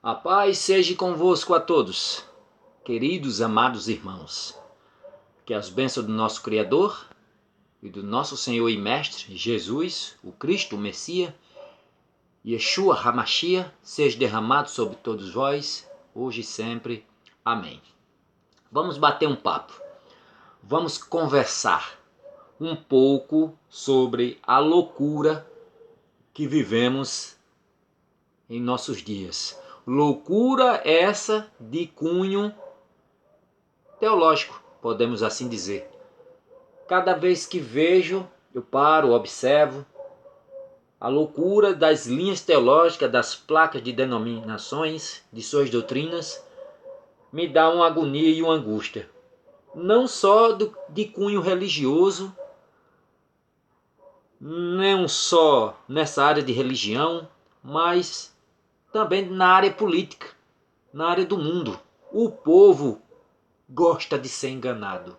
A paz seja convosco a todos, queridos amados irmãos. Que as bênçãos do nosso Criador e do nosso Senhor e Mestre Jesus, o Cristo, o Messias, Yeshua HaMashiach, seja derramado sobre todos vós, hoje e sempre. Amém. Vamos bater um papo. Vamos conversar um pouco sobre a loucura que vivemos em nossos dias. Loucura essa de cunho teológico, podemos assim dizer. Cada vez que vejo, eu paro, observo a loucura das linhas teológicas, das placas de denominações, de suas doutrinas, me dá uma agonia e uma angústia. Não só de cunho religioso, não só nessa área de religião, mas também na área política, na área do mundo. O povo gosta de ser enganado.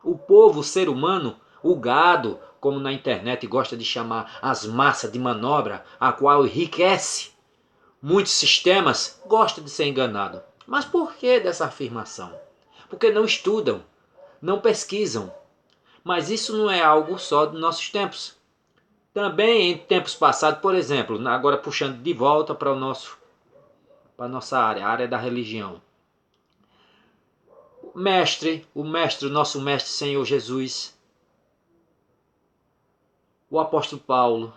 O povo, o ser humano, o gado, como na internet gosta de chamar as massas de manobra, a qual enriquece muitos sistemas, gosta de ser enganado. Mas por que dessa afirmação? Porque não estudam, não pesquisam. Mas isso não é algo só dos nossos tempos. Também em tempos passados, por exemplo, agora puxando de volta para a nossa área, a área da religião. O nosso mestre Senhor Jesus, o apóstolo Paulo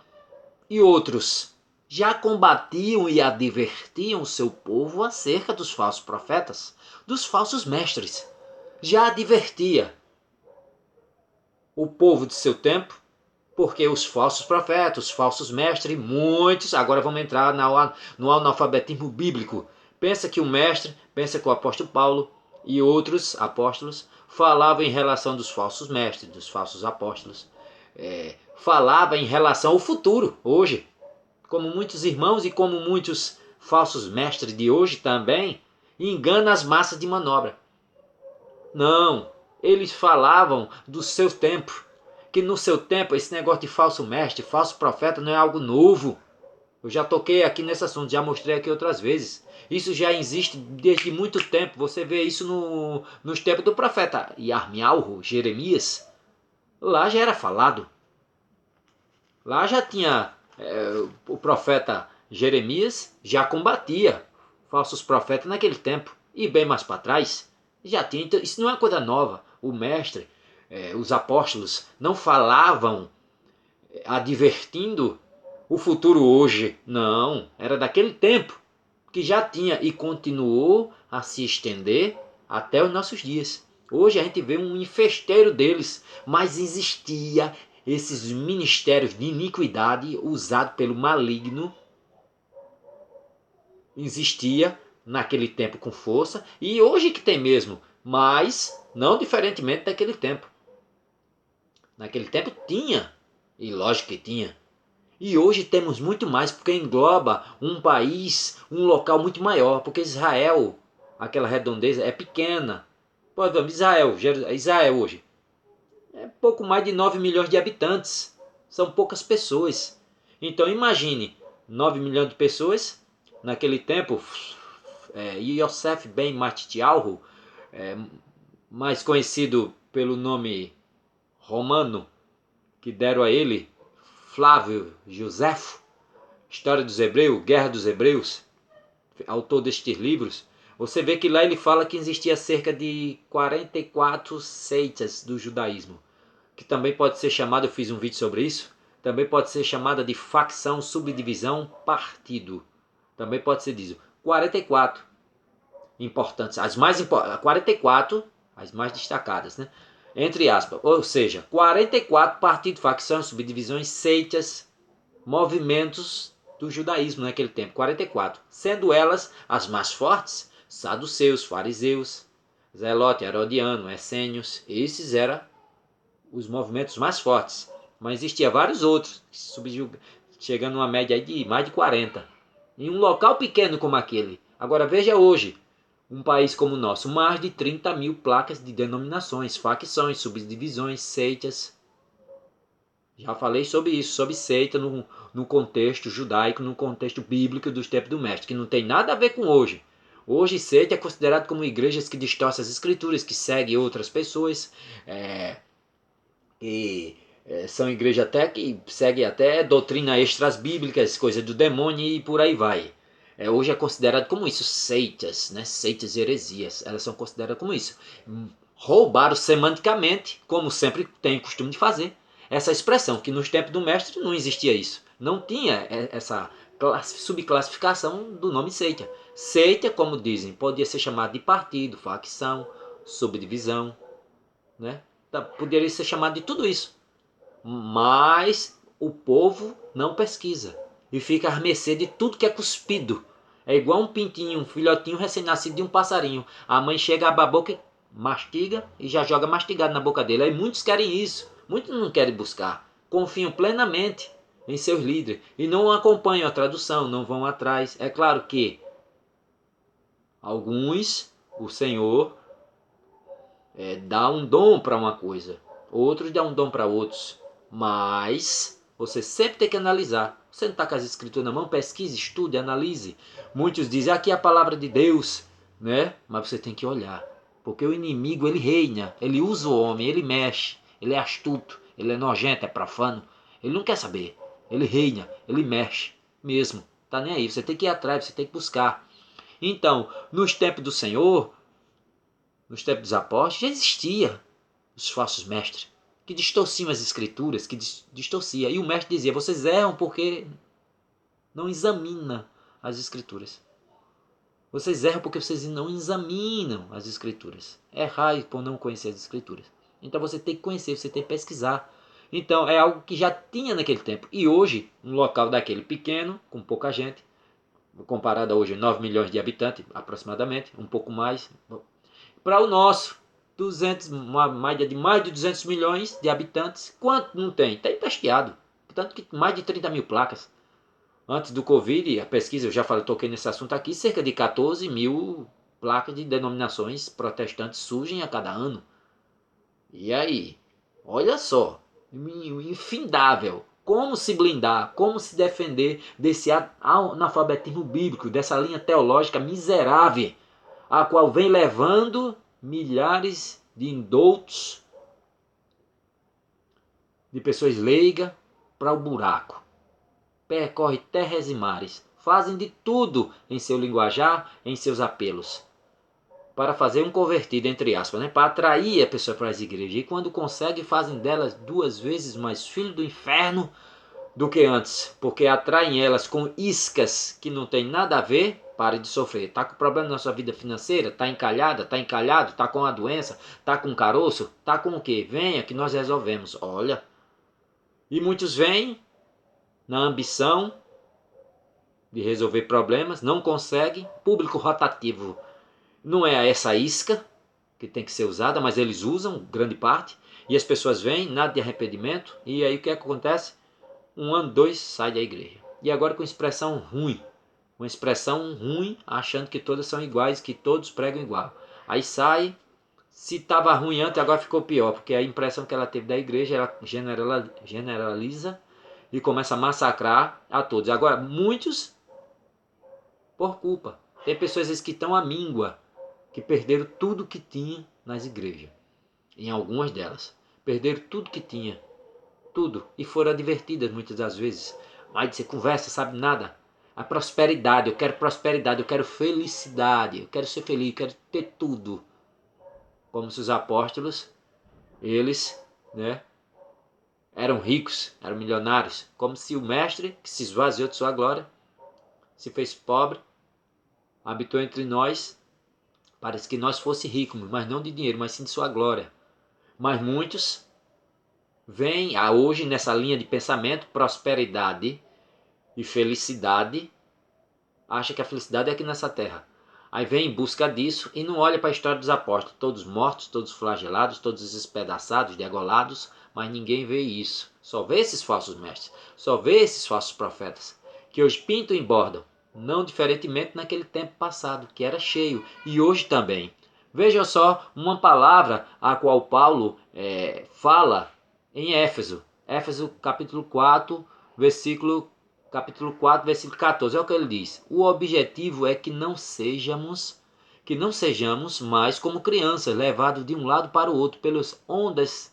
e outros já combatiam e advertiam o seu povo acerca dos falsos profetas, dos falsos mestres. Já advertia o povo de seu tempo, porque os falsos profetas, os falsos mestres, muitos, agora vamos entrar no analfabetismo bíblico. Pensa que o apóstolo Paulo e outros apóstolos falavam em relação dos falsos mestres, dos falsos apóstolos. Falava em relação ao futuro, hoje. Como muitos irmãos e como muitos falsos mestres de hoje também, engana as massas de manobra. Não, eles falavam do seu tempo, que no seu tempo esse negócio de falso mestre, falso profeta não é algo novo. Eu já toquei aqui nesse assunto, já mostrei aqui outras vezes. Isso já existe desde muito tempo. Você vê isso nos tempos do profeta Yarmial, Jeremias. Lá já era falado. Lá já tinha o profeta Jeremias já combatia falsos profetas naquele tempo. E bem mais para trás já tinha. Então, isso não é uma coisa nova. O mestre, os apóstolos não falavam advertindo o futuro hoje. Não, era daquele tempo que já tinha e continuou a se estender até os nossos dias. Hoje a gente vê um infesteiro deles, mas existia esses ministérios de iniquidade usados pelo maligno. Existia naquele tempo com força e hoje que tem mesmo, mas não diferentemente daquele tempo. Naquele tempo tinha, e lógico que tinha. E hoje temos muito mais, porque engloba um país, um local muito maior, porque Israel, aquela redondeza, é pequena. Por exemplo, Israel hoje, é pouco mais de 9 milhões de habitantes. São poucas pessoas. Então imagine, 9 milhões de pessoas, naquele tempo, Yosef Ben Matitialro, mais conhecido pelo nome romano que deram a ele, Flávio Josefo, História dos Hebreus, Guerra dos Hebreus, autor destes livros, você vê que lá ele fala que existia cerca de 44 seitas do judaísmo, que também pode ser chamada, eu fiz um vídeo sobre isso, também pode ser chamada de facção, subdivisão, partido. Também pode ser disso. 44 importantes, 44, as mais destacadas, né? Entre aspas, ou seja, 44 partidos, facções, subdivisões, seitas, movimentos do judaísmo naquele tempo, 44, sendo elas as mais fortes, saduceus, fariseus, zelote, herodiano, essênios, esses eram os movimentos mais fortes, mas existia vários outros, chegando a uma média de mais de 40, em um local pequeno como aquele. Agora veja hoje, um país como o nosso, mais de 30 mil placas de denominações, facções, subdivisões, seitas. Já falei sobre isso, sobre seita no contexto judaico, no contexto bíblico dos tempos do mestre, que não tem nada a ver com hoje. Hoje, seita é considerado como igrejas que distorcem as escrituras, que seguem outras pessoas, que são igrejas até que seguem até doutrina extras bíblicas, coisa do demônio e por aí vai. Hoje é considerado como isso, seitas, né? Seitas e heresias, elas são consideradas como isso. Roubaram semanticamente, como sempre tem o costume de fazer, essa expressão, que nos tempos do mestre não existia isso. Não tinha essa subclassificação do nome seita. Seita, como dizem, podia ser chamado de partido, facção, subdivisão, né? Poderia ser chamado de tudo isso. Mas o povo não pesquisa e fica à mercê de tudo que é cuspido. É igual um pintinho, um filhotinho recém-nascido de um passarinho. A mãe chega, abre a boca e mastiga e já joga mastigado na boca dele. Aí muitos querem isso, muitos não querem buscar. Confiam plenamente em seus líderes e não acompanham a tradução, não vão atrás. É claro que alguns, o Senhor dá um dom para uma coisa, outros dá um dom para outros, mas você sempre tem que analisar. Você não está com as escrituras na mão, pesquise, estude, analise. Muitos dizem aqui é a palavra de Deus, né? Mas você tem que olhar, porque o inimigo ele reina, ele usa o homem, ele mexe, ele é astuto, ele é nojento, é profano, ele não quer saber, ele reina, ele mexe mesmo, tá nem aí. Você tem que ir atrás, você tem que buscar. Então, nos tempos do Senhor, nos tempos dos apóstolos, já existia os falsos mestres, que distorciam as escrituras, que distorcia. E o mestre dizia, vocês erram porque não examinam as escrituras. Vocês erram porque vocês não examinam as escrituras. Errai por não conhecer as escrituras. Então você tem que conhecer, você tem que pesquisar. Então é algo que já tinha naquele tempo. E hoje, um local daquele pequeno, com pouca gente, comparado a hoje 9 milhões de habitantes aproximadamente, um pouco mais, para o nosso, 200, uma média de mais de 200 milhões de habitantes, quanto não tem? Está testeado. Tanto que mais de 30 mil placas. Antes do Covid, a pesquisa, eu já falei, toquei nesse assunto aqui, cerca de 14 mil placas de denominações protestantes surgem a cada ano. E aí? Olha só, infindável. Como se blindar, como se defender desse analfabetismo bíblico, dessa linha teológica miserável, a qual vem levando milhares de indoutos, de pessoas leigas, para o buraco. Percorre terras e mares, fazem de tudo em seu linguajar, em seus apelos, para fazer um convertido, entre aspas, né? Para atrair a pessoa para as igrejas. E quando consegue, fazem delas 2 vezes mais filho do inferno do que antes, porque atraem elas com iscas que não tem nada a ver. Pare de sofrer. Está com problema na sua vida financeira? Está encalhada? Está encalhado? Está com a doença? Está com caroço? Está com o quê? Venha que nós resolvemos. Olha. E muitos vêm na ambição de resolver problemas, não conseguem. Público rotativo não é essa isca que tem que ser usada, mas eles usam grande parte. E as pessoas vêm, nada de arrependimento. E aí o que acontece? 1 ano, 2, sai da igreja. E agora com expressão ruim. Uma expressão ruim, achando que todas são iguais, que todos pregam igual. Aí sai, se estava ruim antes, agora ficou pior, porque a impressão que ela teve da igreja, ela generaliza e começa a massacrar a todos. Agora, muitos por culpa. Tem pessoas às vezes que estão à míngua, que perderam tudo que tinha nas igrejas. Em algumas delas. Perderam tudo que tinha. Tudo. E foram advertidas muitas das vezes. Mas você conversa, sabe nada. A prosperidade, eu quero felicidade, eu quero ser feliz, eu quero ter tudo. Como se os apóstolos, eles, né, eram ricos, eram milionários. Como se o mestre, que se esvaziou de sua glória, se fez pobre, habitou entre nós, parece que nós fosse ricos, mas não de dinheiro, mas sim de sua glória. Mas muitos vêm hoje nessa linha de pensamento, prosperidade e felicidade, acha que a felicidade é aqui nessa terra. Aí vem em busca disso e não olha para a história dos apóstolos, todos mortos, todos flagelados, todos despedaçados, degolados, mas ninguém vê isso. Só vê esses falsos mestres, só vê esses falsos profetas, que hoje pintam e bordam, não diferentemente naquele tempo passado, que era cheio, e hoje também. Veja só uma palavra a qual Paulo fala em Éfeso. Éfeso capítulo 4, capítulo 4, versículo 14. É o que ele diz. O objetivo é que não sejamos mais como crianças, levados de um lado para o outro pelas ondas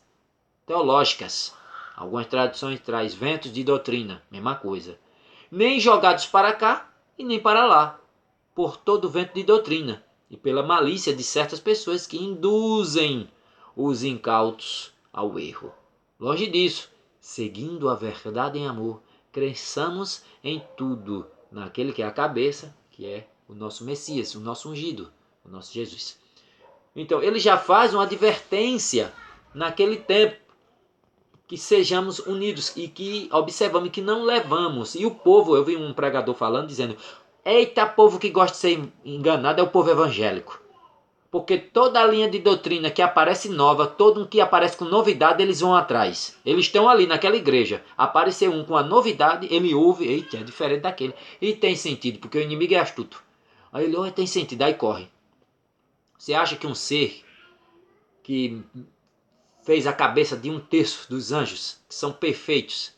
teológicas. Algumas traduções traz ventos de doutrina, mesma coisa. Nem jogados para cá e nem para lá, por todo vento de doutrina, e pela malícia de certas pessoas que induzem os incautos ao erro. Longe disso, seguindo a verdade em amor, cresçamos em tudo naquele que é a cabeça, que é o nosso Messias, o nosso ungido, o nosso Jesus. Então, ele já faz uma advertência naquele tempo, que sejamos unidos e que observamos que não levamos. E o povo, eu vi um pregador falando, dizendo, eita, povo que gosta de ser enganado é o povo evangélico. Porque toda a linha de doutrina que aparece nova, todo um que aparece com novidade, eles vão atrás. Eles estão ali naquela igreja. Apareceu um com a novidade, ele ouve, eita, é diferente daquele. E tem sentido, porque o inimigo é astuto. Aí ele, olha, tem sentido, aí corre. Você acha que um ser que fez a cabeça de 1/3 dos anjos, que são perfeitos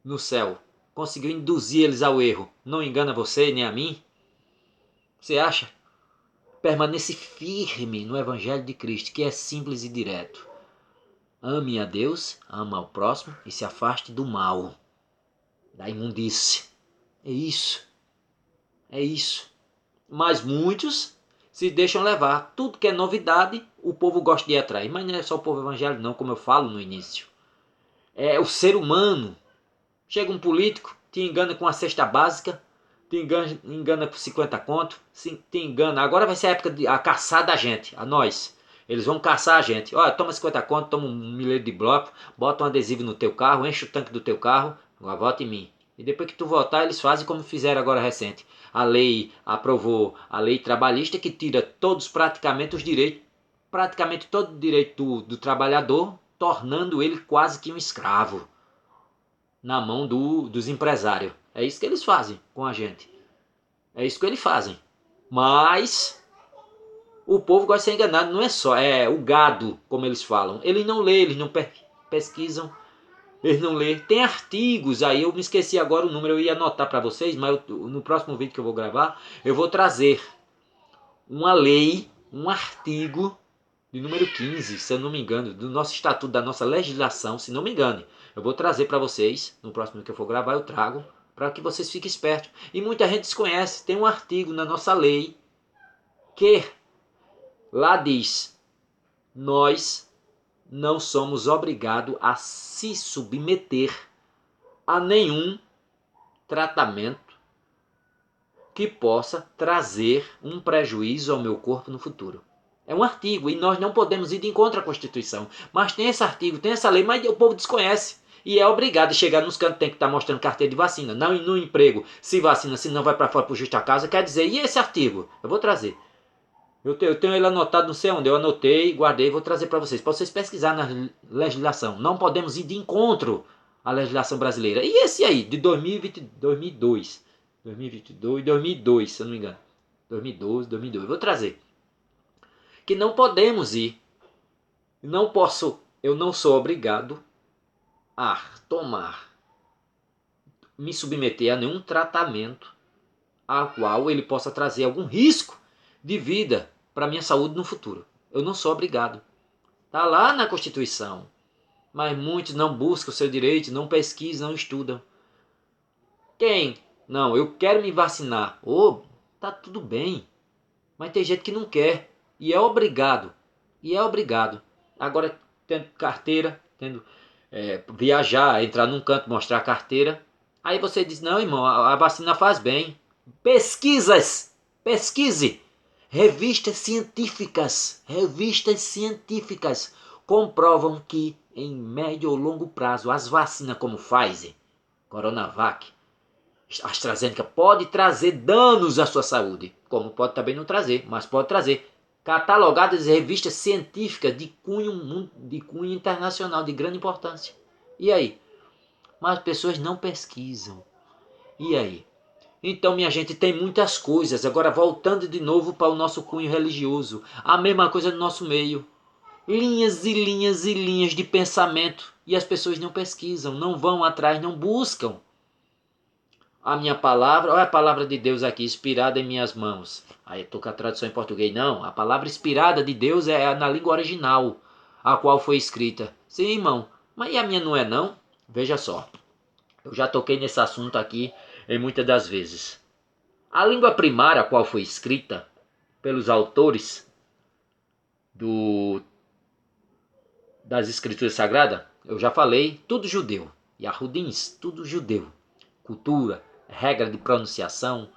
no céu, conseguiu induzir eles ao erro, não engana você nem a mim? Você acha? Permanece firme no Evangelho de Cristo, que é simples e direto. Ame a Deus, ama ao próximo e se afaste do mal, da imundície. É isso. É isso. Mas muitos se deixam levar. Tudo que é novidade, o povo gosta de ir atrás. Mas não é só o povo evangélico não, como eu falo no início. É o ser humano. Chega um político, te engana com a cesta básica, te engana por 50 conto, te engana. Agora vai ser a época de a caçar da gente, a nós. Eles vão caçar a gente. Olha, toma 50 conto, toma um milheiro de bloco, bota um adesivo no teu carro, enche o tanque do teu carro, agora vota em mim. E depois que tu votar, eles fazem como fizeram agora recente. A lei aprovou a lei trabalhista que tira todos praticamente os direitos, praticamente todo o direito do trabalhador, tornando ele quase que um escravo na mão dos empresários. É isso que eles fazem com a gente. É isso que eles fazem. Mas o povo gosta de ser enganado. Não é só, é o gado, como eles falam. Eles não lê, eles não pesquisam, eles não lê. Tem artigos aí, eu me esqueci agora o número, eu ia anotar para vocês, mas no próximo vídeo que eu vou gravar, eu vou trazer uma lei, um artigo de número 15, se eu não me engano, do nosso estatuto, da nossa legislação, se não me engane. Eu vou trazer para vocês, no próximo que eu for gravar, eu trago, para que vocês fiquem espertos. E muita gente desconhece, tem um artigo na nossa lei que lá diz, nós não somos obrigados a se submeter a nenhum tratamento que possa trazer um prejuízo ao meu corpo no futuro. É um artigo e nós não podemos ir de encontro à Constituição. Mas tem esse artigo, tem essa lei, mas o povo desconhece. E é obrigado a chegar nos cantos, tem que estar mostrando carteira de vacina. Não no emprego, se vacina, se não vai para fora para o justa casa. Quer dizer, e esse artigo? Eu vou trazer. Eu tenho ele anotado não sei onde. Eu anotei, guardei, vou trazer para vocês pesquisar na legislação. Não podemos ir de encontro à legislação brasileira. E esse aí, de 2022, 2002, se eu não me engano. 2012, 2002. Vou trazer. Que não podemos ir. Eu não sou obrigado a me submeter a nenhum tratamento a qual ele possa trazer algum risco de vida para a minha saúde no futuro. Eu não sou obrigado. Está lá na Constituição. Mas muitos não buscam o seu direito, não pesquisam, não estudam. Quem? Não, eu quero me vacinar. Tá tudo bem. Mas tem gente que não quer. E é obrigado. Agora, tendo carteira, tendo viajar, entrar num canto, mostrar a carteira. Aí você diz, não, irmão, a vacina faz bem. Pesquise. Revistas científicas comprovam que em médio ou longo prazo as vacinas como Pfizer, Coronavac, AstraZeneca pode trazer danos à sua saúde, como pode também não trazer, mas pode trazer. Catalogadas em revistas científicas de cunho internacional de grande importância. E aí? Mas as pessoas não pesquisam. E aí? Então, minha gente, tem muitas coisas. Agora, voltando de novo para o nosso cunho religioso. A mesma coisa no nosso meio. linhas e linhas e linhas de pensamento e as pessoas não pesquisam, não vão atrás, não buscam. A minha palavra, olha a palavra de Deus aqui, inspirada em minhas mãos. Aí eu estou com a tradução em português. Não, a palavra inspirada de Deus é na língua original, a qual foi escrita. Sim, irmão, mas e a minha não é não? Veja só, eu já toquei nesse assunto aqui em muitas das vezes. A língua primária, a qual foi escrita pelos autores das Escrituras Sagradas, eu já falei, tudo judeu. Yahudins, tudo judeu. Cultura, regra de pronunciação,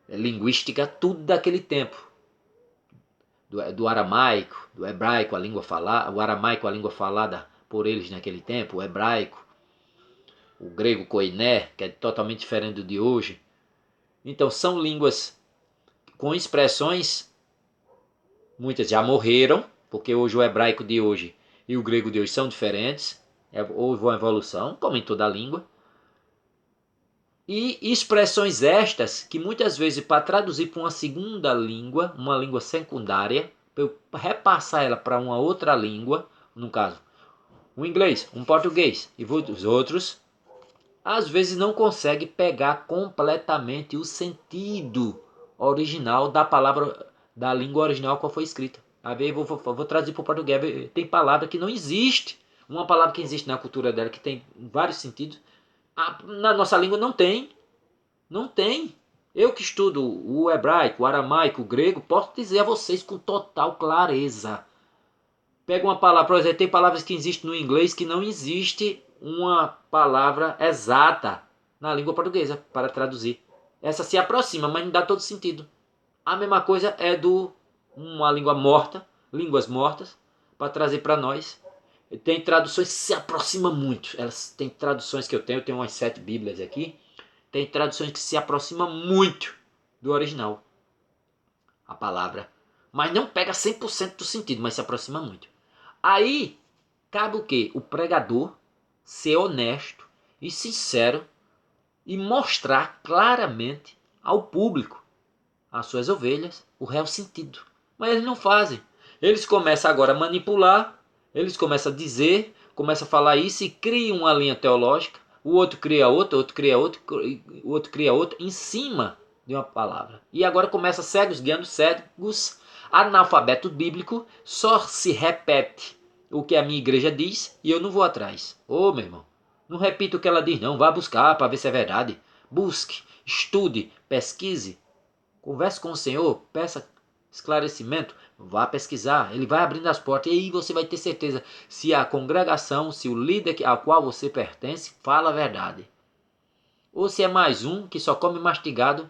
linguística, tudo daquele tempo. Do aramaico, do hebraico, a língua falada, o aramaico, a língua falada por eles naquele tempo, o hebraico, o grego koiné, que é totalmente diferente do de hoje. Então são línguas com expressões, muitas já morreram, porque hoje o hebraico de hoje e o grego de hoje são diferentes, houve uma evolução, como em toda a língua. E expressões estas que muitas vezes para traduzir para uma segunda língua, uma língua secundária, para eu repassar ela para uma outra língua, no caso, um inglês, um português e os outros, às vezes não consegue pegar completamente o sentido original da palavra, da língua original qual foi escrita. Às vezes vou traduzir para o português, tem palavra que não existe, uma palavra que existe na cultura dela que tem vários sentidos, na nossa língua não tem. Não tem. Eu que estudo o hebraico, o aramaico, o grego, posso dizer a vocês com total clareza. Pega uma palavra, por exemplo, tem palavras que existem no inglês que não existe uma palavra exata na língua portuguesa para traduzir. Essa se aproxima, mas não dá todo sentido. A mesma coisa é uma língua morta, línguas mortas, para trazer para nós. Tem traduções que se aproximam muito. Elas têm traduções que eu tenho umas 7 bíblias aqui. Tem traduções que se aproximam muito do original, a palavra. Mas não pega 100% do sentido, mas se aproxima muito. Aí, cabe o quê? O pregador ser honesto e sincero e mostrar claramente ao público, às suas ovelhas, o real sentido. Mas eles não fazem. Eles começam agora a manipular, eles começam a dizer, começam a falar isso e criam uma linha teológica. O outro cria outra, o outro cria outra, em cima de uma palavra. E agora começa cegos guiando cegos, analfabeto bíblico, só se repete o que a minha igreja diz e eu não vou atrás. Ô, meu irmão, não repita o que ela diz não, vá buscar para ver se é verdade. Busque, estude, pesquise, converse com o Senhor, peça esclarecimento, vá pesquisar, ele vai abrindo as portas e aí você vai ter certeza se a congregação, se o líder ao qual você pertence fala a verdade. Ou se é mais um que só come mastigado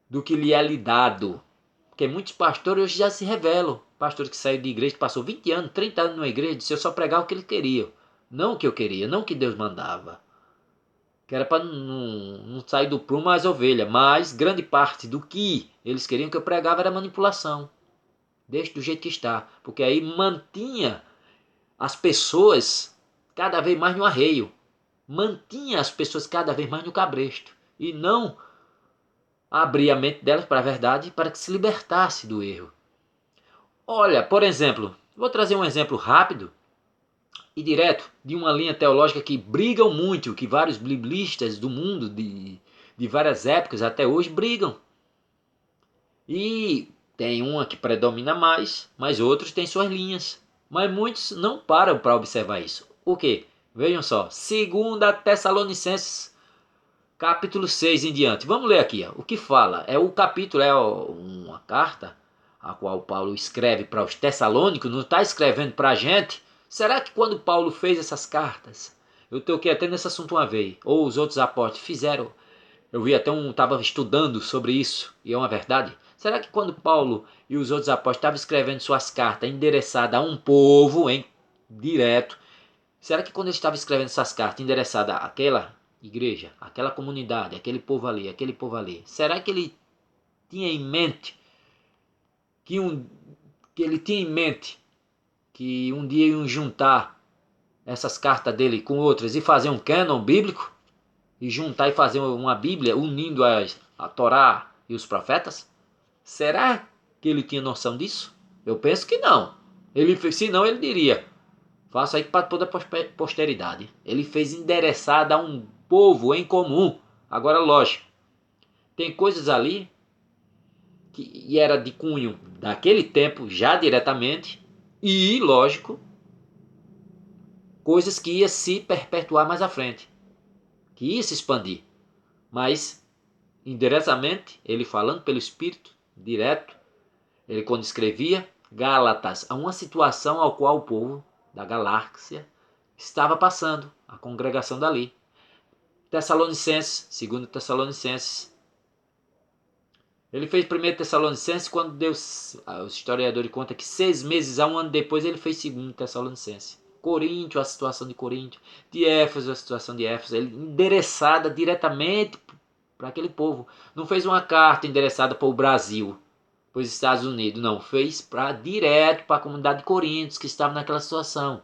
do que lhe é lhe dado. Porque muitos pastores hoje já se revelam. Pastores que saíram de igreja, que passou 20 anos, 30 anos numa igreja, disse eu só pregava o que ele queria. Não o que eu queria, não o que Deus mandava. Que era para não sair do prumo as ovelhas. Mas grande parte do que eles queriam que eu pregava era manipulação. Deixe do jeito que está. Porque aí mantinha as pessoas cada vez mais no arreio. Mantinha as pessoas cada vez mais no cabresto. E não abria a mente delas para a verdade para que se libertasse do erro. Olha, por exemplo, vou trazer um exemplo rápido e direto de uma linha teológica que brigam muito, que vários biblistas do mundo, de várias épocas até hoje, brigam. E tem uma que predomina mais, mas outros têm suas linhas. Mas muitos não param para observar isso. O quê? Vejam só, 2 Tessalonicenses, capítulo 6 em diante. Vamos ler aqui. Ó. O que fala? É o capítulo, é uma carta a qual Paulo escreve para os Tessalônicos, não está escrevendo para a gente. Será que quando Paulo fez essas cartas, eu toquei até nesse assunto uma vez, ou os outros apóstolos fizeram, eu vi até estava estudando sobre isso, e é uma verdade. Será que quando Paulo e os outros apóstolos estavam escrevendo suas cartas endereçadas a um povo, direto, será que quando eles estavam escrevendo essas cartas endereçadas àquela igreja, àquela comunidade, aquele povo ali, será que ele tinha em mente que ele tinha em mente que um dia iam juntar essas cartas dele com outras e fazer um cânon bíblico? E juntar e fazer uma Bíblia unindo a Torá e os profetas? Será que ele tinha noção disso? Eu penso que não. Ele fez, senão ele diria, faça aí para toda a posteridade. Ele fez endereçada a um povo em comum. Agora, lógico, tem coisas ali que era de cunho daquele tempo, já diretamente, e, lógico, coisas que ia se perpetuar mais à frente, que ia se expandir. Mas, indiretamente, ele falando pelo Espírito, direto, ele quando escrevia Gálatas, a uma situação ao qual o povo da galáxia estava passando, a congregação dali. Tessalonicenses, 2 Tessalonicenses. Ele fez 1 Tessalonicenses quando Deus, os historiadores contam que 6 meses a um ano depois ele fez 2 Tessalonicenses. Coríntio, a situação de Coríntio, de Éfeso, a situação de Éfeso, ele endereçada diretamente para aquele povo. Não fez uma carta endereçada para o Brasil, para os Estados Unidos, não. Fez direto para a comunidade de Coríntios, que estava naquela situação.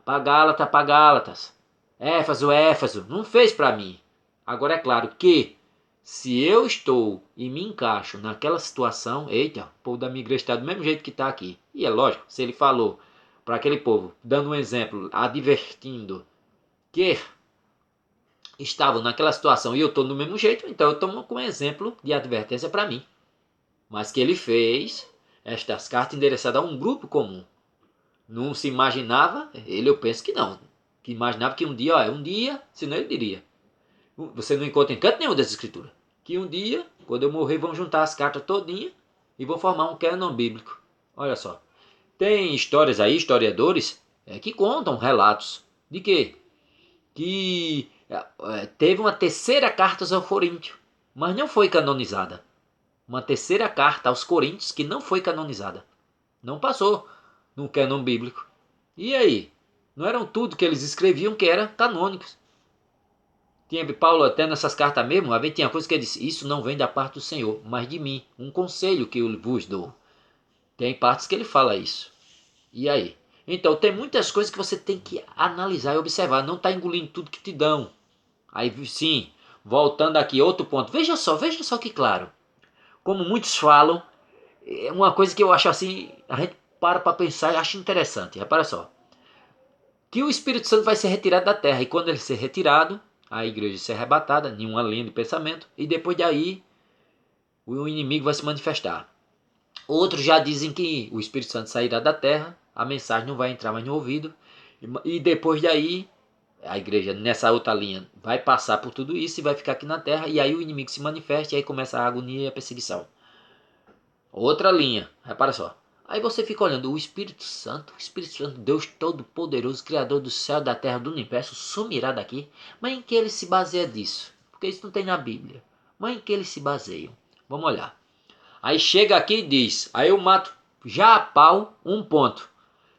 Para Gálatas, para Gálatas. Éfeso, Éfeso. Não fez para mim. Agora é claro que, se eu estou e me encaixo naquela situação, eita, o povo da minha igreja está do mesmo jeito que está aqui. E é lógico, se ele falou para aquele povo, dando um exemplo, advertindo que estavam naquela situação e eu estou do mesmo jeito, então eu tomo como exemplo de advertência para mim. Mas que ele fez estas cartas endereçadas a um grupo comum. Não se imaginava, eu penso que não, que imaginava que um dia, senão ele diria, você não encontra em canto nenhum dessa escritura, que um dia, quando eu morrer, vão juntar as cartas todinha e vão formar um cânon bíblico. Olha só, tem histórias aí, historiadores, que contam relatos de quê? Que teve uma terceira carta aos Coríntios, mas não foi canonizada. Uma terceira carta aos Coríntios que não foi canonizada. Não passou no cânon bíblico. E aí? Não eram tudo que eles escreviam que eram canônicos. Tinha Paulo até nessas cartas mesmo, tinha coisa que ele disse, isso não vem da parte do Senhor, mas de mim, um conselho que eu vos dou. Tem partes que ele fala isso. E aí? Então tem muitas coisas que você tem que analisar e observar, não está engolindo tudo que te dão. Aí sim, voltando aqui, outro ponto, veja só que claro, como muitos falam, é uma coisa que eu acho assim, a gente para pensar e acha interessante, repara só, que o Espírito Santo vai ser retirado da terra, e quando ele ser retirado, a igreja ser arrebatada, nenhuma linha de pensamento, e depois daí o inimigo vai se manifestar. Outros já dizem que o Espírito Santo sairá da terra, a mensagem não vai entrar mais no ouvido, e depois daí a igreja nessa outra linha vai passar por tudo isso e vai ficar aqui na terra, e aí o inimigo se manifesta e aí começa a agonia e a perseguição. Outra linha, repara só. Aí você fica olhando, o Espírito Santo, Deus Todo-Poderoso, Criador do céu, da terra, do universo, sumirá daqui? Mas em que ele se baseia disso? Porque isso não tem na Bíblia. Mas em que eles se baseiam? Vamos olhar. Aí chega aqui e diz, aí eu mato já a pau um ponto.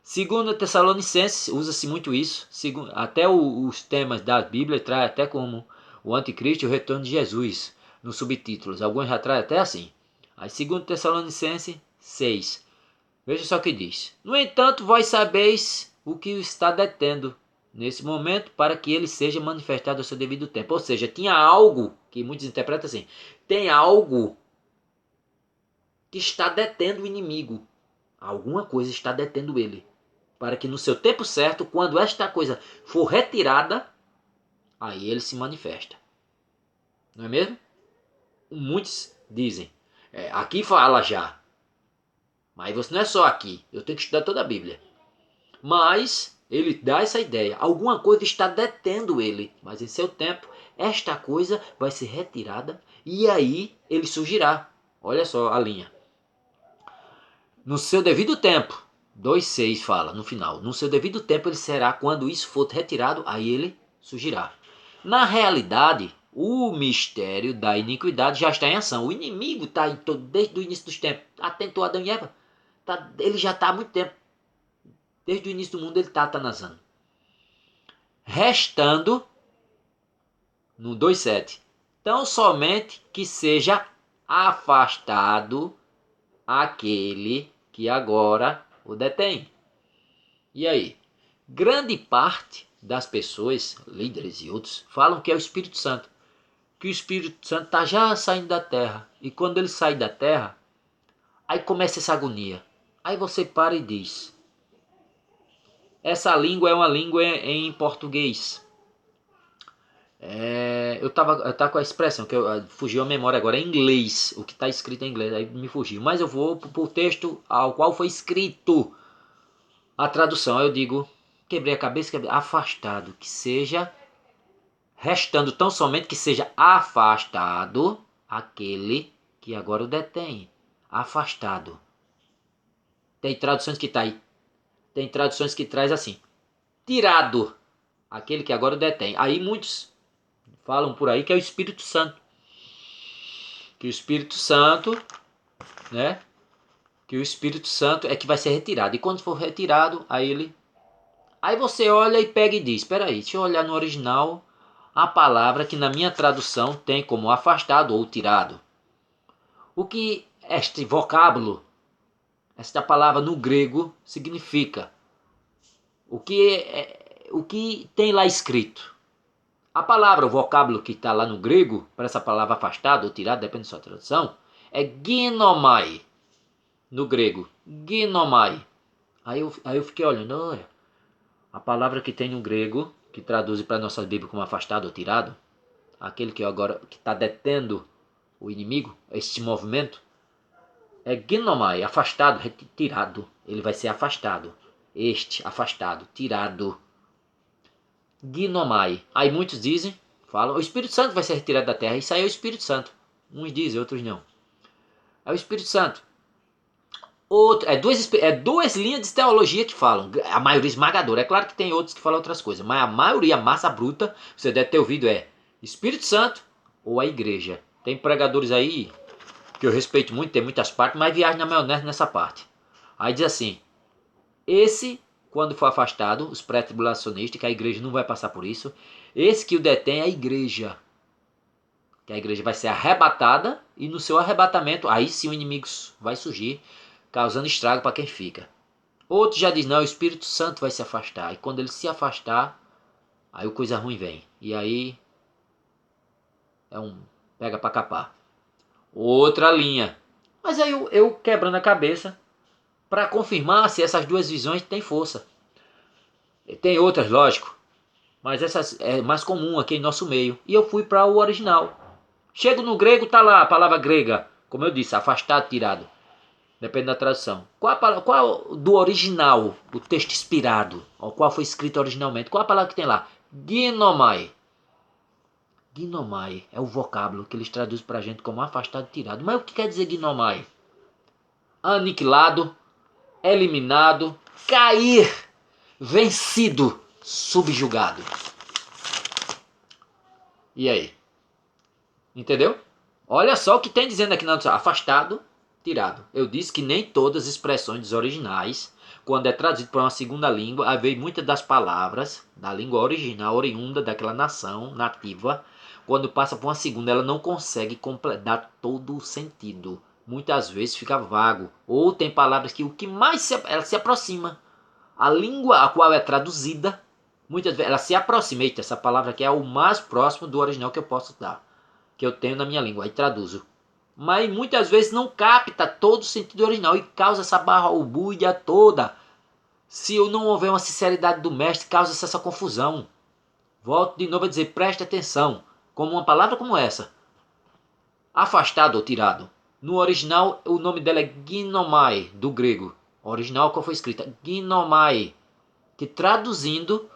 Segundo Tessalonicenses, usa-se muito isso. Até os temas da Bíblia traz até como o anticristo e o retorno de Jesus nos subtítulos. Alguns já trazem até assim. Aí, segundo Tessalonicenses 6, veja só o que diz. No entanto, vós sabeis o que o está detendo nesse momento para que ele seja manifestado ao seu devido tempo. Ou seja, tinha algo, que muitos interpretam assim, tem algo que está detendo o inimigo. Alguma coisa está detendo ele. Para que no seu tempo certo, quando esta coisa for retirada, aí ele se manifesta. Não é mesmo? Muitos dizem, aqui fala já. Mas você não é só aqui, eu tenho que estudar toda a Bíblia. Mas ele dá essa ideia, alguma coisa está detendo ele, mas em seu tempo esta coisa vai ser retirada e aí ele surgirá. Olha só a linha. No seu devido tempo, 2,6 fala no final, no seu devido tempo ele será, quando isso for retirado, aí ele surgirá. Na realidade, o mistério da iniquidade já está em ação. O inimigo está desde o início dos tempos, atentou Adão e Eva. Ele já está há muito tempo. Desde o início do mundo ele está atanazando. Restando, no 2,7, tão somente que seja afastado aquele que agora o detém. E aí? Grande parte das pessoas, líderes e outros, falam que é o Espírito Santo. Que o Espírito Santo está já saindo da terra. E quando ele sai da terra, aí começa essa agonia. Aí você para e diz, Essa língua é uma língua em português. Eu tava com a expressão, que fugiu a memória agora, é inglês. O que está escrito em inglês, aí me fugiu. Mas eu vou para o texto ao qual foi escrito a tradução. Aí eu digo, quebrei a cabeça, afastado, que seja, restando tão somente que seja afastado aquele que agora o detém. Afastado. Tem traduções que tá aí. Tem traduções que traz assim, tirado, aquele que agora o detém. Aí muitos falam por aí que é o Espírito Santo. Que o Espírito Santo, né? Que o Espírito Santo é que vai ser retirado. E quando for retirado, aí você olha e pega e diz, espera aí, deixa eu olhar no original a palavra que na minha tradução tem como afastado ou tirado. O que este vocábulo, esta palavra no grego significa? O que tem lá escrito? A palavra, o vocábulo que está lá no grego, para essa palavra afastado ou tirado, depende da sua tradução, é ginomai, no grego. Ginomai. Aí eu fiquei olhando, olha, a palavra que tem no grego, que traduz para a nossa Bíblia como afastado ou tirado, aquele que agora que está detendo o inimigo, este movimento, é ginomai, afastado, retirado. Ele vai ser afastado. Este, afastado, tirado. Ginomai. Aí muitos dizem, falam, o Espírito Santo vai ser retirado da terra. Isso aí é o Espírito Santo. Uns dizem, outros não. É o Espírito Santo. Duas linhas de teologia que falam. A maioria esmagadora. É claro que tem outros que falam outras coisas. Mas a maioria, a massa bruta, você deve ter ouvido, é Espírito Santo ou a igreja. Tem pregadores aí que eu respeito muito, tem muitas partes, mas viagem na maionese nessa parte. Aí diz assim, esse, quando for afastado, os pré-tribulacionistas, que a igreja não vai passar por isso, esse que o detém é a igreja. Que a igreja vai ser arrebatada e no seu arrebatamento, aí sim o inimigo vai surgir, causando estrago para quem fica. Outro já diz, não, o Espírito Santo vai se afastar. E quando ele se afastar, aí o coisa ruim vem. E aí é um pega para capar. Outra linha. Mas aí eu quebrando a cabeça para confirmar se essas duas visões têm força. Tem outras, lógico, mas essas é mais comum aqui em nosso meio. E eu fui para o original. Chego no grego, tá lá a palavra grega, como eu disse, afastado, tirado. Depende da tradução. Qual do original, o texto inspirado, ou qual foi escrito originalmente? Qual a palavra que tem lá? Ginomai. Ginomai é o vocábulo que eles traduzem pra gente como afastado, tirado. Mas o que quer dizer ginomai? Aniquilado, eliminado, cair, vencido, subjugado. E aí? Entendeu? Olha só o que tem dizendo aqui na tradução. Afastado, tirado. Eu disse que nem todas as expressões originais, quando é traduzido para uma segunda língua, aí vem muitas das palavras da língua original, oriunda daquela nação nativa, quando passa para uma segunda, ela não consegue dar todo o sentido. Muitas vezes fica vago. Ou tem palavras que o que mais ela se aproxima. A língua a qual é traduzida, muitas vezes ela se aproxima. Eita, essa palavra aqui é o mais próximo do original que eu posso dar, que eu tenho na minha língua, aí traduzo. Mas muitas vezes não capta todo o sentido original e causa essa barulha toda. Se eu não houver uma sinceridade do mestre, causa essa confusão. Volto de novo a dizer, preste atenção, como uma palavra como essa, afastado ou tirado. No original, o nome dela é ginomai, do grego. O original qual foi escrita? Ginomai. Que traduzindo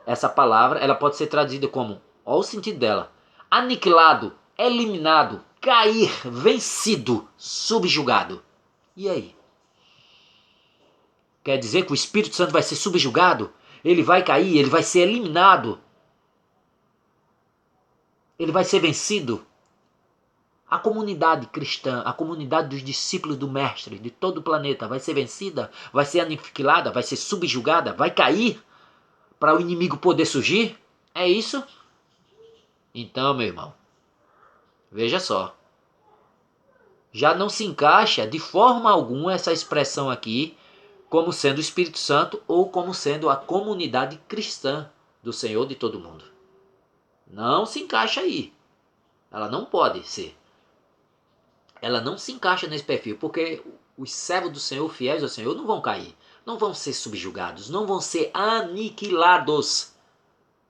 essa palavra, ela pode ser traduzida como, olha o sentido dela, aniquilado, eliminado, cair, vencido, subjugado. E aí? Quer dizer que o Espírito Santo vai ser subjugado? Ele vai cair, ele vai ser eliminado? Ele vai ser vencido? A comunidade cristã, a comunidade dos discípulos do Mestre de todo o planeta vai ser vencida? Vai ser aniquilada? Vai ser subjugada? Vai cair para o inimigo poder surgir? É isso? Então, meu irmão, veja só. Já não se encaixa de forma alguma essa expressão aqui como sendo o Espírito Santo ou como sendo a comunidade cristã do Senhor de todo mundo. Não se encaixa aí. Ela não pode ser. Ela não se encaixa nesse perfil, porque os servos do Senhor, fiéis ao Senhor, não vão cair. não vão ser subjugados, não vão ser aniquilados,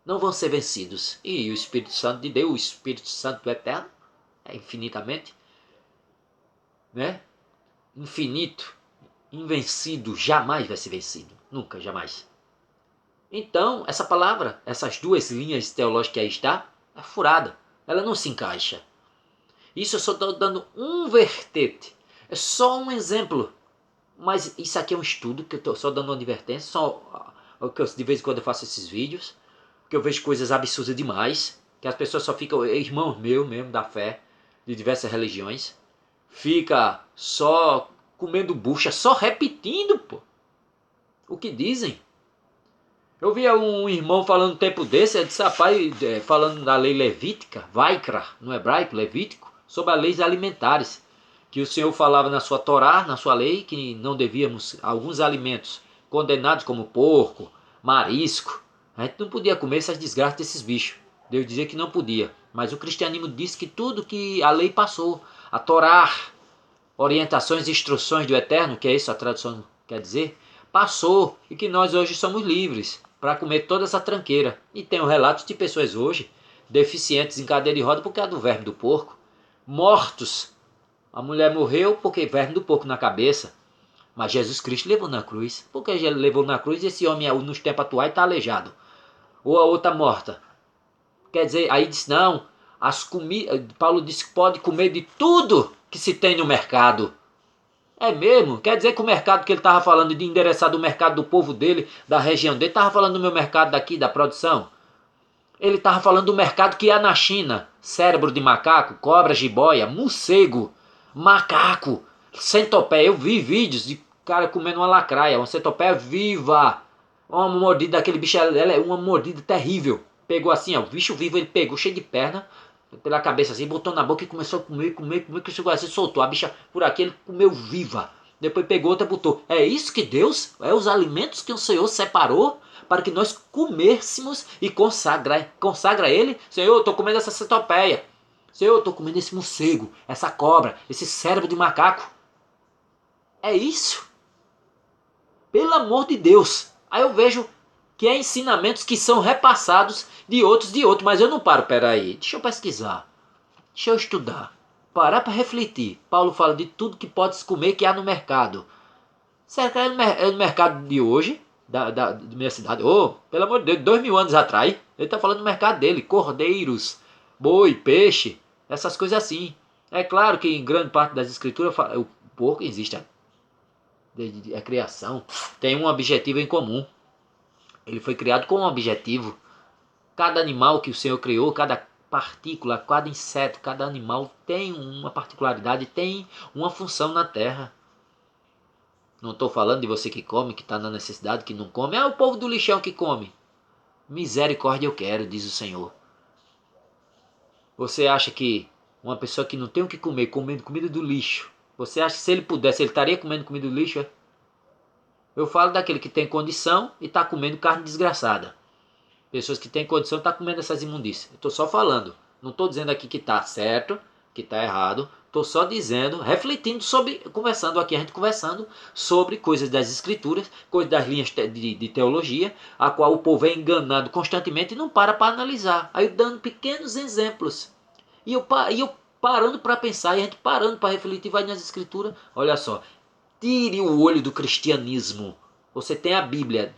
não vão ser vencidos. E o Espírito Santo de Deus, o Espírito Santo do Eterno, é infinitamente, né? Infinito, invencido, jamais vai ser vencido. Nunca, jamais. Então, essa palavra, essas duas linhas teológicas que aí está, é furada. Ela não se encaixa. Isso eu só estou dando um vertente. É só um exemplo. Mas isso aqui é um estudo que eu estou só dando uma advertência. De vez em quando eu faço esses vídeos. Que eu vejo coisas absurdas demais. Que as pessoas só ficam, irmãos meus mesmo da fé, de diversas religiões, fica só comendo bucha, só repetindo, pô, o que dizem. Eu via um irmão falando um tempo desse, ele disse, rapaz, falando da lei levítica, Vaikra, no hebraico, levítico, sobre as leis alimentares, que o Senhor falava na sua Torá, na sua lei, que não devíamos, alguns alimentos condenados como porco, marisco, a gente não podia comer essas desgraças desses bichos. Deus dizia que não podia, mas o cristianismo disse que tudo que a lei passou, a Torá, orientações e instruções do Eterno, que é isso a tradução quer dizer, passou e que nós hoje somos livres para comer toda essa tranqueira. E tem relatos de pessoas hoje deficientes em cadeira de roda por causa do verme do porco, mortos. A mulher morreu porque verme do porco na cabeça, mas Jesus Cristo levou na cruz. Por que ele levou na cruz e esse homem nos tempos atuais está aleijado? Ou a outra morta? Quer dizer, aí diz não, Paulo disse que pode comer de tudo que se tem no mercado. É mesmo? Quer dizer que o mercado que ele estava falando de endereçar do mercado do povo dele, da região dele, estava falando do meu mercado daqui, da produção? Ele estava falando do mercado que há na China. Cérebro de macaco, cobra, jiboia, morcego, macaco, centopeia. Eu vi vídeos de cara comendo uma lacraia, uma centopeia viva. Uma mordida daquele bicho, ela é uma mordida terrível. Pegou assim, ó, o bicho vivo, ele pegou cheio de perna, pela cabeça assim, botou na boca e começou a comer, que chegou assim, soltou. A bicha por aqui, ele comeu viva. Depois pegou outra e botou. É isso que Deus, é os alimentos que o Senhor separou para que nós comêssemos e consagra ele. Senhor, eu estou comendo essa centopeia. Senhor, eu estou comendo esse morcego, essa cobra, esse cérebro de macaco. É isso? Pelo amor de Deus. Aí eu vejo que é ensinamentos que são repassados de outros, mas eu não paro, peraí, deixa eu pesquisar, deixa eu estudar, parar para refletir. Paulo fala de tudo que pode se comer que há no mercado. Será que é no mercado de hoje, da minha cidade? Oh, pelo amor de Deus, 2000 anos atrás, ele está falando do mercado dele, cordeiros, boi, peixe, essas coisas assim. É claro que em grande parte das escrituras o porco existe, a criação tem um objetivo em comum. Ele foi criado com um objetivo. Cada animal que o Senhor criou, cada partícula, cada inseto, cada animal tem uma particularidade, tem uma função na terra. Não estou falando de você que come, que está na necessidade, que não come. É o povo do lixão que come. Misericórdia eu quero, diz o Senhor. Você acha que uma pessoa que não tem o que comer, comendo comida do lixo, você acha que se ele pudesse, ele estaria comendo comida do lixo? Eu falo daquele que tem condição e está comendo carne desgraçada. Pessoas que têm condição estão comendo essas imundícias. Eu estou só falando. Não estou dizendo aqui que está certo, que está errado. Estou só dizendo, refletindo sobre, a gente conversando sobre coisas das escrituras, coisas das linhas de teologia, a qual o povo é enganado constantemente e não para analisar. Aí dando pequenos exemplos. E eu parando para pensar, e a gente parando para refletir, vai nas escrituras. Olha só, tire o olho do cristianismo. Você tem a Bíblia.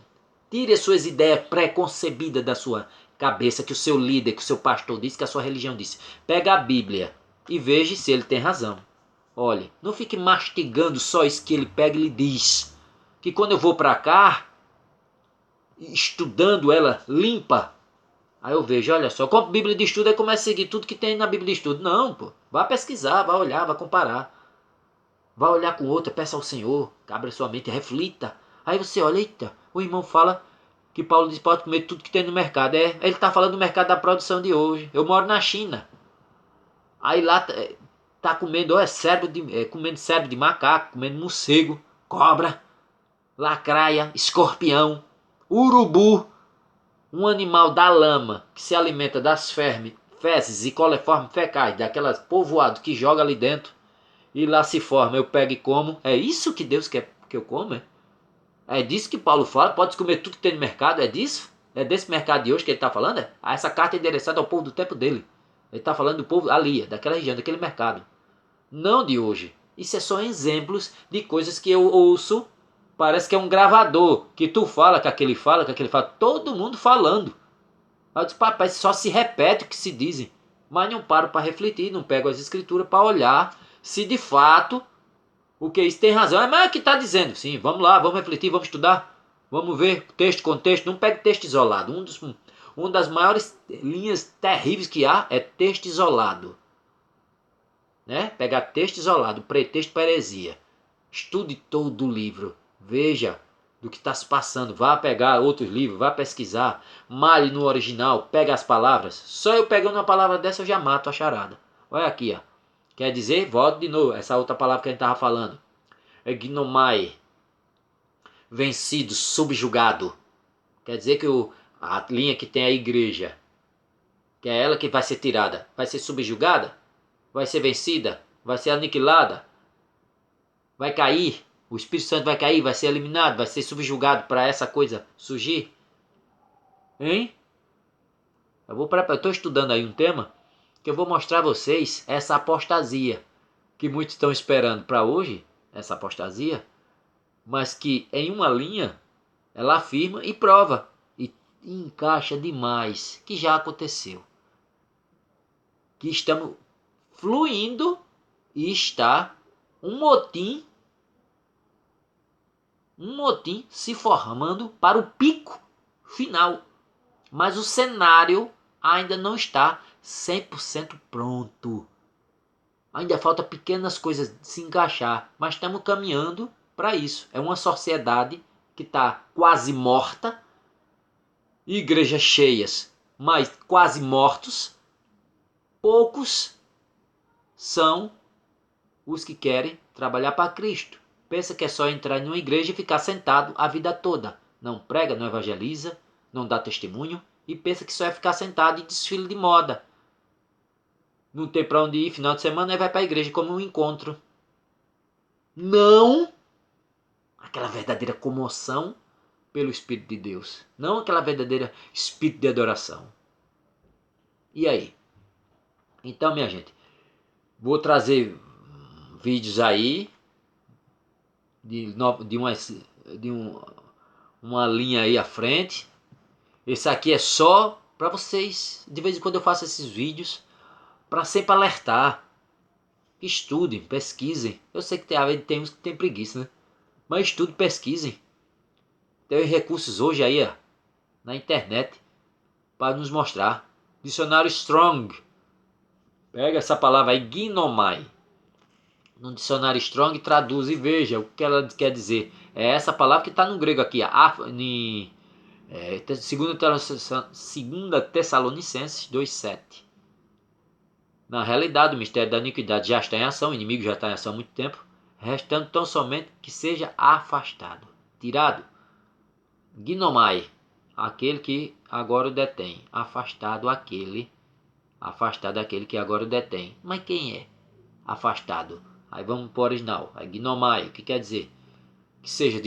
Tire as suas ideias preconcebidas da sua cabeça, que o seu líder, que o seu pastor disse, que a sua religião disse. Pega a Bíblia e veja se ele tem razão. Olhe, não fique mastigando só isso que ele pega e lhe diz. Que quando eu vou para cá, estudando ela limpa, aí eu vejo, olha só, compro Bíblia de estudo e começo a seguir tudo que tem na Bíblia de estudo. Não, pô, vá pesquisar, vá olhar, vá comparar. Vá olhar com outra, peça ao Senhor, abra sua mente, reflita. Aí você olha, eita, o irmão fala que Paulo diz que pode comer tudo que tem no mercado. Ele está falando do mercado da produção de hoje. Eu moro na China. Aí lá tá comendo, comendo cérebro de macaco, comendo morcego, cobra, lacraia, escorpião, urubu, um animal da lama que se alimenta das fezes e coliformes fecais, daquelas povoados que joga ali dentro e lá se forma. Eu pego e como. É isso que Deus quer que eu coma? É disso que Paulo fala, pode comer tudo que tem no mercado, é disso? É desse mercado de hoje que ele está falando? É? Essa carta é endereçada ao povo do tempo dele. Ele está falando do povo ali, daquela região, daquele mercado. Não de hoje. Isso é só exemplos de coisas que eu ouço. Parece que é um gravador, que tu fala, que aquele fala, que aquele fala. Todo mundo falando. Aí eu disse, papai, só se repete o que se dizem. Mas não paro para refletir, não pego as escrituras para olhar se de fato o que isso tem razão. É mais o que está dizendo. Sim, vamos lá, vamos refletir, vamos estudar. Vamos ver texto, contexto. Não pegue texto isolado. Uma das maiores linhas terríveis que há é texto isolado. Né? Pegar texto isolado, pretexto para heresia. Estude todo o livro. Veja do que está se passando. Vá pegar outros livros, vá pesquisar. Malhe no original, pega as palavras. Só eu pegando uma palavra dessa eu já mato a charada. Olha aqui, ó. Quer dizer, volto de novo, essa outra palavra que a gente estava falando. Egnomai. Vencido, subjugado. Quer dizer que a linha que tem a igreja, que é ela que vai ser tirada, vai ser subjugada? Vai ser vencida? Vai ser aniquilada? Vai cair? O Espírito Santo vai cair? Vai ser eliminado? Vai ser subjugado para essa coisa surgir? Hein? Eu estou estudando aí um tema que eu vou mostrar a vocês essa apostasia que muitos estão esperando para hoje, essa apostasia, mas que em uma linha ela afirma e prova e encaixa demais que já aconteceu. Que estamos fluindo e está um motim se formando para o pico final. Mas o cenário ainda não está 100% pronto. Ainda falta pequenas coisas se encaixar, mas estamos caminhando para isso. É uma sociedade que está quase morta, igrejas cheias, mas quase mortos. Poucos são os que querem trabalhar para Cristo. Pensa que é só entrar em uma igreja e ficar sentado a vida toda. Não prega, não evangeliza, não dá testemunho e pensa que só é ficar sentado em desfile de moda. Não tem para onde ir final de semana e vai para a igreja como um encontro. Não aquela verdadeira comoção pelo Espírito de Deus. Não aquela verdadeira espírito de adoração. E aí? Então, minha gente, vou trazer vídeos aí de uma linha aí à frente. Esse aqui é só para vocês. De vez em quando eu faço esses vídeos para sempre alertar. Estudem, pesquisem. Eu sei que tem uns que tem preguiça, né? Mas estudem, pesquisem. Tem recursos hoje aí, ó, na internet para nos mostrar. Dicionário Strong. Pega essa palavra aí, gnomai. No dicionário Strong traduz e veja o que ela quer dizer. É essa palavra que está no grego aqui, segunda Tessalonicenses 2,7. Na realidade, o mistério da iniquidade já está em ação, o inimigo já está em ação há muito tempo, restando tão somente que seja afastado, tirado. Gnomai, aquele que agora o detém. Afastado aquele que agora o detém. Mas quem é afastado? Aí vamos para o original. Gnomai, o que quer dizer? Que seja